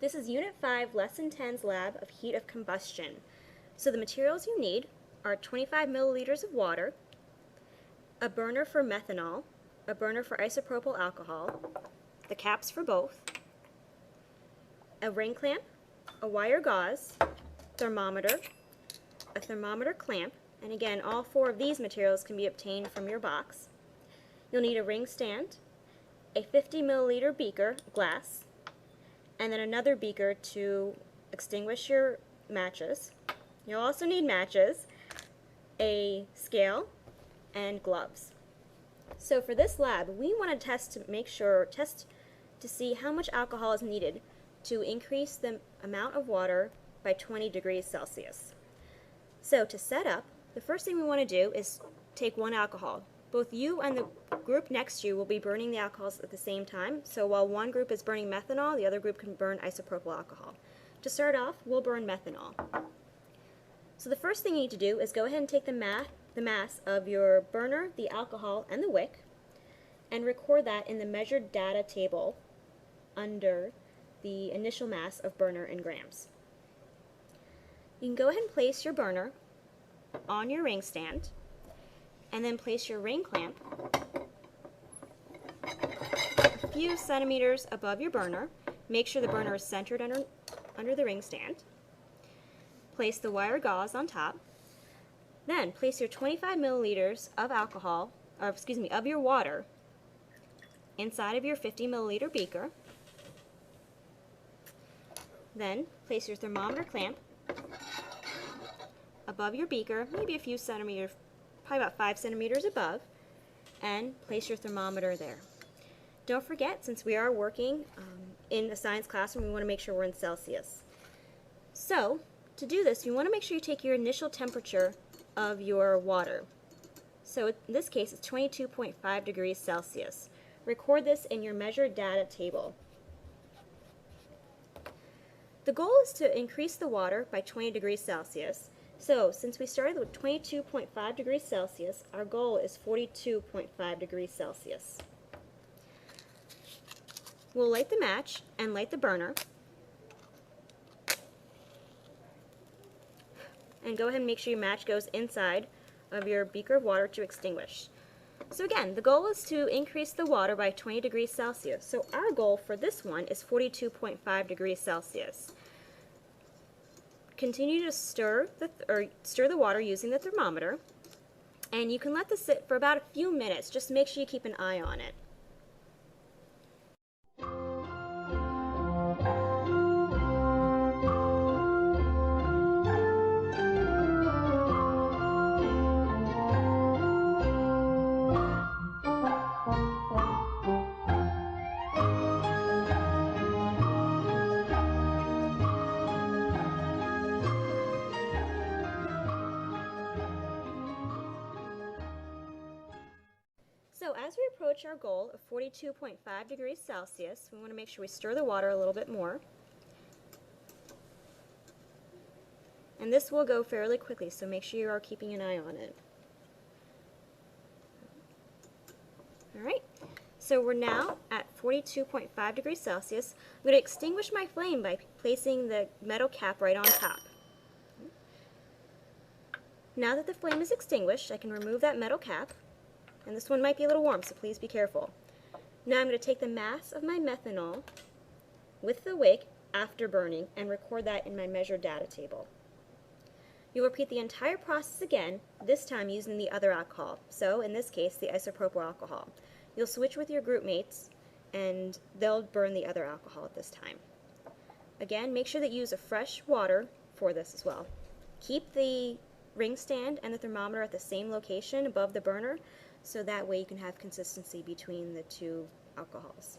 This is Unit 5, Lesson 10's Lab of Heat of Combustion. So the materials you need are 25 milliliters of water, a burner for methanol, a burner for isopropyl alcohol, the caps for both, a ring clamp, a wire gauze, thermometer, a thermometer clamp, and again, all four of these materials can be obtained from your box. You'll need a ring stand, a 50 milliliter beaker, glass, and then another beaker to extinguish your matches. You'll also need matches, a scale, and gloves. So for this lab, we want to test to see how much alcohol is needed to increase the amount of water by 20 degrees Celsius. So to set up, the first thing we want to do is take one alcohol. Both you and the group next to you will be burning the alcohols at the same time, so while one group is burning methanol, the other group can burn isopropyl alcohol. To start off, we'll burn methanol. So the first thing you need to do is go ahead and take the mass of your burner, the alcohol, and the wick, and record that in the measured data table under the initial mass of burner in grams. You can go ahead and place your burner on your ring stand, and then place your ring clamp a few centimeters above your burner. Make sure the burner is centered under the ring stand. Place the wire gauze on top. Then place your 25 milliliters of of your water inside of your 50 milliliter beaker. Then place your thermometer clamp above your beaker, maybe a few centimeters, probably about 5 centimeters above, and place your thermometer there. Don't forget, since we are working in a science classroom, we want to make sure we're in Celsius. So, to do this, you want to make sure you take your initial temperature of your water. So in this case, it's 22.5 degrees Celsius. Record this in your measured data table. The goal is to increase the water by 20 degrees Celsius. So, since we started with 22.5 degrees Celsius, our goal is 42.5 degrees Celsius. We'll light the match and light the burner. And go ahead and make sure your match goes inside of your beaker of water to extinguish. So again, the goal is to increase the water by 20 degrees Celsius. So our goal for this one is 42.5 degrees Celsius. Continue to stir the water using the thermometer, and you can let this sit for about a few minutes. Just make sure you keep an eye on it. So as we approach our goal of 42.5 degrees Celsius, we want to make sure we stir the water a little bit more. And this will go fairly quickly, so make sure you are keeping an eye on it. Alright, so we're now at 42.5 degrees Celsius. I'm going to extinguish my flame by placing the metal cap right on top. Now that the flame is extinguished, I can remove that metal cap. And this one might be a little warm, so please be careful. Now I'm going to take the mass of my methanol with the wick after burning and record that in my measured data table. You'll repeat the entire process again, this time using the other alcohol. So in this case, the isopropyl alcohol. You'll switch with your group mates and they'll burn the other alcohol at this time. Again, make sure that you use a fresh water for this as well. Keep the ring stand and the thermometer at the same location above the burner, so that way you can have consistency between the two alcohols.